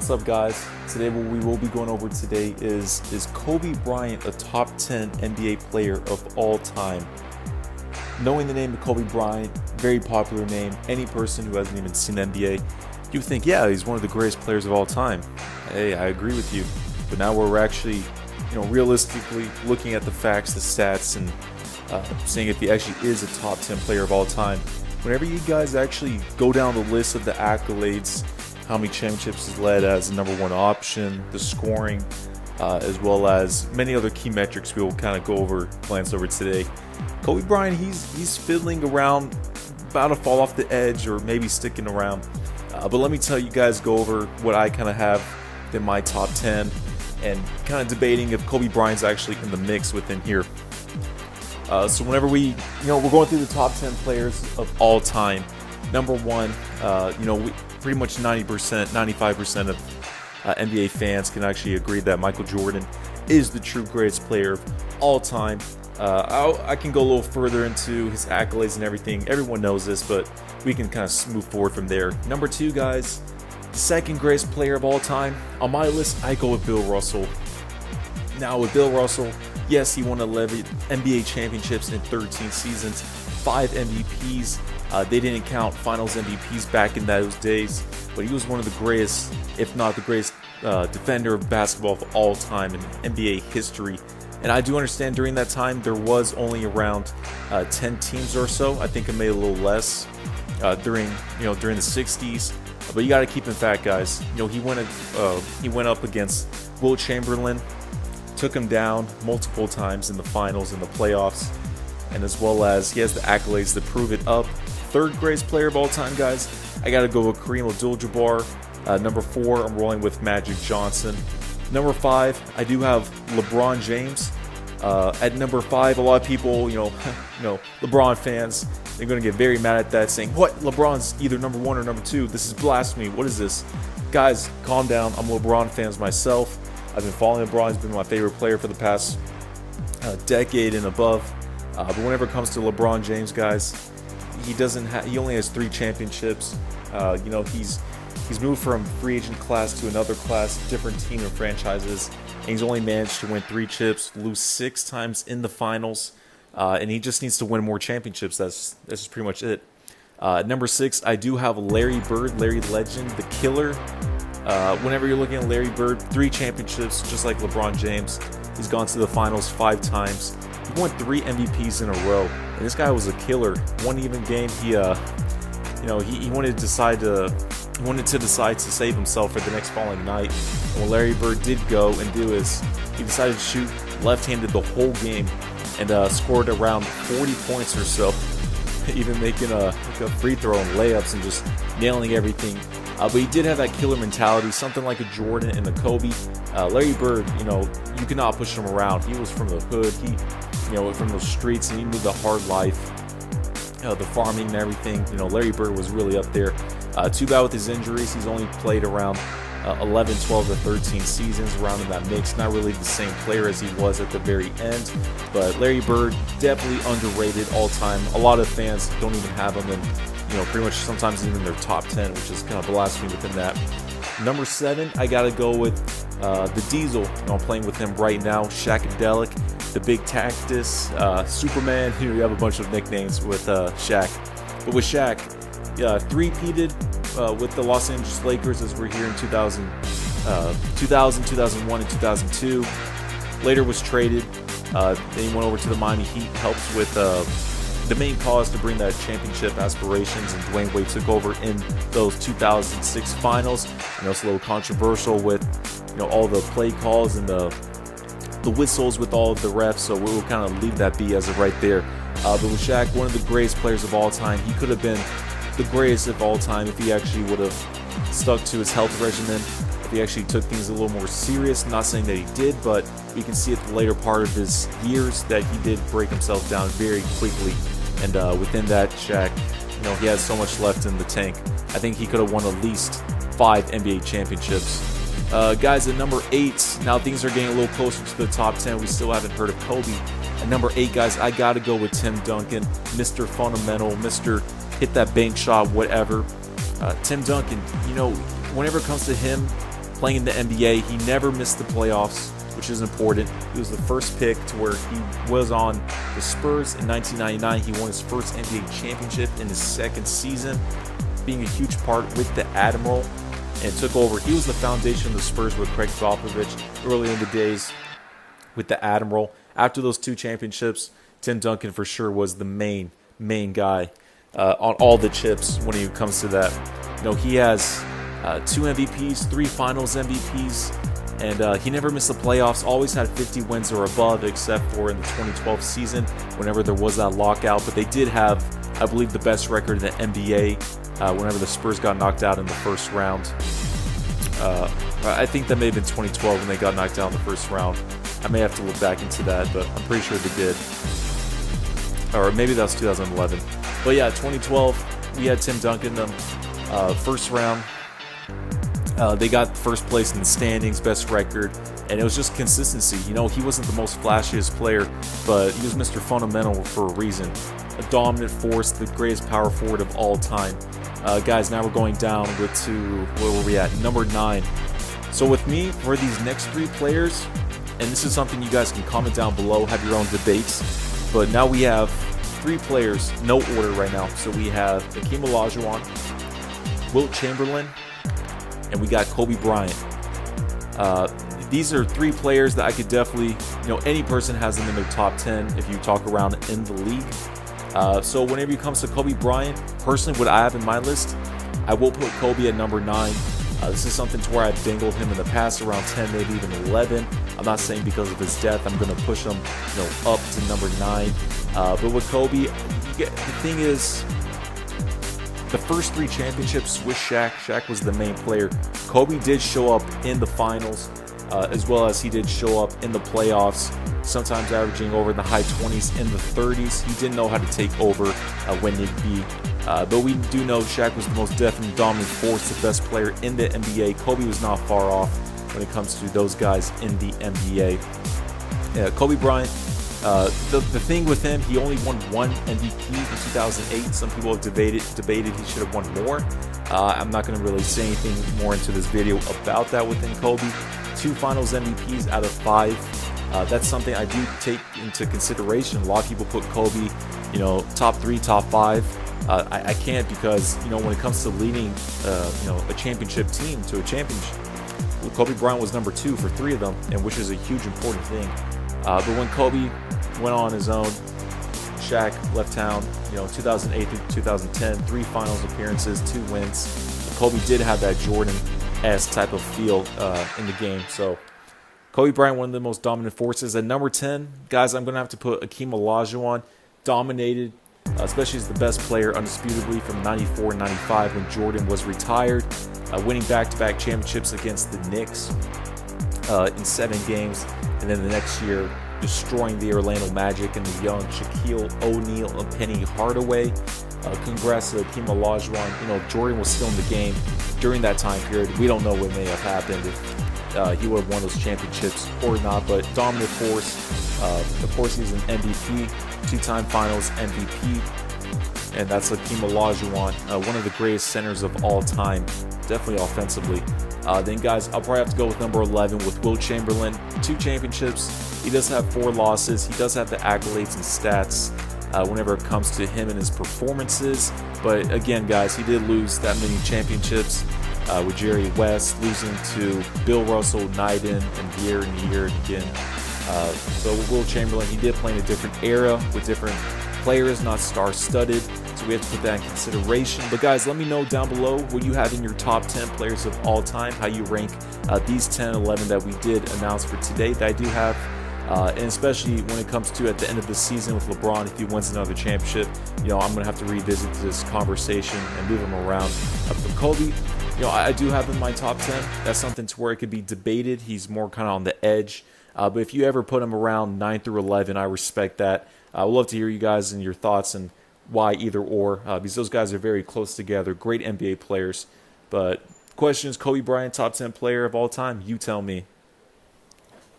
What's up, guys? Today what we will be going over today is Kobe Bryant a top 10 NBA player of all time? Knowing the name of Kobe Bryant, very popular name, any person who hasn't even seen the NBA, you think, yeah, he's one of the greatest players of all time. Hey, I agree with you. But now we're actually, realistically looking at the facts, the stats, and seeing if he actually is a top 10 player of all time. Whenever you guys actually go down the list of the accolades, how many championships he's led as the number one option, the scoring, as well as many other key metrics we will kind of glance over today. Kobe Bryant, he's fiddling around, about to fall off the edge or maybe sticking around. But let me tell you guys, go over what I kind of have in my top 10 and kind of debating if Kobe Bryant's actually in the mix within here. So whenever we're going through the top 10 players of all time, number one, pretty much 90%, 95% of NBA fans can actually agree that Michael Jordan is the true greatest player of all time. I can go a little further into his accolades and everything. Everyone knows this, but we can kind of move forward from there. Number two, guys, the second greatest player of all time. On my list, I go with Bill Russell. Now, with Bill Russell, yes, he won 11 NBA championships in 13 seasons, 5 MVPs. They didn't count finals MVPs back in those days, but he was one of the greatest, if not the greatest, defender of basketball of all time in NBA history. And I do understand during that time there was only around 10 teams or so. I think it made a little less during the 60s. But you got to keep in fact, guys. He went up against Wilt Chamberlain, took him down multiple times in the finals and the playoffs, and as well as he has the accolades that prove it up. Third greatest player of all time, guys, I gotta go with Kareem Abdul-Jabbar. Number 4, I'm rolling with Magic Johnson. Number 5, I do have LeBron James. At number 5, a lot of people, LeBron fans, they're gonna get very mad at that, saying, "What? LeBron's either number 1 or number 2. This is blasphemy. What is this?" Guys, calm down. I'm a LeBron fan myself. I've been following LeBron. He's been my favorite player for the past decade and above. But whenever it comes to LeBron James, guys, he only has 3 championships. He's moved from free agent class to another class, different team and franchises, and he's only managed to win 3 chips, lose 6 times in the finals, and he just needs to win more championships. That's pretty much it. Number 6, I do have Larry Bird, Larry Legend, the Killer. Whenever you're looking at Larry Bird, 3 championships, just like LeBron James. He's gone to the finals 5 times. He won 3 MVPs in a row, and this guy was a killer. One even game, he wanted to decide to save himself for the next following night. And what Larry Bird did go and do is he decided to shoot left-handed the whole game and scored around 40 points or so, even making a free throw and layups and just nailing everything. But he did have that killer mentality, something like a Jordan and a Kobe. Larry Bird, you could not push him around. He was from the hood. He, from the streets, and he knew the hard life, the farming and everything. Larry Bird was really up there. Too bad with his injuries. He's only played around 11, 12, or 13 seasons around in that mix. Not really the same player as he was at the very end. But Larry Bird, definitely underrated all time. A lot of fans don't even have him in, pretty much sometimes even their top 10, which is kind of blasphemy within that. Number 7, I gotta go with the Diesel. I'm playing with him right now, Shaqadelic, the Big Cactus, Superman. You have a bunch of nicknames with Shaq. But with Shaq, 3-peated with the Los Angeles Lakers as we're here in 2000, 2001, and 2002. Later was traded. Then he went over to the Miami Heat, helped with the main cause to bring that championship aspirations, and Dwayne Wade took over in those 2006 finals. It's a little controversial with all the play calls and the whistles with all of the refs, so we'll kind of leave that be as of right there. But with Shaq, one of the greatest players of all time, he could have been the greatest of all time if he actually would have stuck to his health regimen, if he actually took things a little more serious. Not saying that he did, but you can see at the later part of his years that he did break himself down very quickly. And within that, Shaq, he has so much left in the tank. I think he could have won at least 5 NBA championships. Guys, at number 8, now things are getting a little closer to the top 10. We still haven't heard of Kobe. At number 8, guys, I got to go with Tim Duncan, Mr. Fundamental, Mr. Hit that bank shot, whatever. Tim Duncan, whenever it comes to him, playing in the NBA. He never missed the playoffs, which is important. He was the first pick to where he was on the Spurs in 1999. He won his first NBA championship in his second season, being a huge part with the Admiral, and took over. He was the foundation of the Spurs with Craig Popovich early in the days with the Admiral. After those 2 championships, Tim Duncan for sure was the main guy on all the chips when it comes to that. He has 2 MVPs, 3 Finals MVPs, and he never missed the playoffs. Always had 50 wins or above, except for in the 2012 season, whenever there was that lockout. But they did have, I believe, the best record in the NBA whenever the Spurs got knocked out in the first round. I think that may have been 2012 when they got knocked out in the first round. I may have to look back into that, but I'm pretty sure they did. Or maybe that was 2011. But yeah, 2012, we had Tim Duncan, first round. They got first place in the standings, best record, and it was just consistency. He wasn't the most flashiest player, but he was Mr. Fundamental for a reason. A dominant force, the greatest power forward of all time. Guys, now we're going down where were we at? Number 9. So with me, for these next 3 players, and this is something you guys can comment down below, have your own debates, but now we have 3 players, no order right now. So we have Hakeem Olajuwon, Wilt Chamberlain, and we got Kobe Bryant. These are 3 players that I could definitely, any person has them in their top 10 if you talk around in the league. So whenever it comes to Kobe Bryant, personally, what I have in my list, I will put Kobe at number 9. This is something to where I've dangled him in the past around 10, maybe even 11. I'm not saying because of his death I'm going to push him, up to number 9. But with Kobe, the thing is, the first 3 championships with Shaq was the main player. Kobe did show up in the finals, as well as he did show up in the playoffs, sometimes averaging over in the high 20s, in the 30s. He didn't know how to take over when need be. But we do know Shaq was the most definite dominant force, the best player in the NBA. Kobe was not far off when it comes to those guys in the NBA. Kobe Bryant, the thing with him, he only won 1 MVP in 2008. Some people have debated he should have won more. I'm not going to really say anything more into this video about that within Kobe. 2 Finals MVPs out of 5. That's something I do take into consideration. A lot of people put Kobe, top 3, top 5. I can't, because when it comes to leading a championship team to a championship, Kobe Bryant was number 2 for 3 of them, and which is a huge important thing. But when Kobe went on his own, Shaq left town. 2008 through 2010, 3 finals appearances, 2 wins. Kobe did have that Jordan-esque type of feel in the game. So Kobe Bryant, one of the most dominant forces. At number 10, guys, I'm going to have to put Hakeem Olajuwon. Dominated, especially as the best player undisputably from 94 and 95 when Jordan was retired, winning back-to-back championships against the Knicks in 7 games, and then the next year destroying the Orlando Magic and the young Shaquille O'Neal and Penny Hardaway. Congrats to Hakeem Olajuwon. Jordan was still in the game during that time period. We don't know what may have happened if he would have won those championships or not, but dominant force. Of course, he's an MVP, 2-time Finals MVP, and that's Hakeem Olajuwon, one of the greatest centers of all time, definitely offensively. Then, guys, I'll probably have to go with number 11 with Wilt Chamberlain. 2 championships. He does have 4 losses. He does have the accolades and stats whenever it comes to him and his performances. But again, guys, he did lose that many championships with Jerry West, losing to Bill Russell night in and year again. So with Wilt Chamberlain, he did play in a different era with different players, not star-studded. So we have to put that in consideration. But guys, let me know down below what you have in your top 10 players of all time, how you rank these 10, 11 that we did announce for today that I do have. And especially when it comes to at the end of the season with LeBron, if he wins another championship, I'm going to have to revisit this conversation and move him around. For Kobe, I do have in my top 10. That's something to where it could be debated. He's more kind of on the edge. But if you ever put him around 9 through 11, I respect that. I would love to hear you guys and your thoughts and why either or, because those guys are very close together. Great NBA players. But question is, Kobe Bryant, top 10 player of all time? You tell me.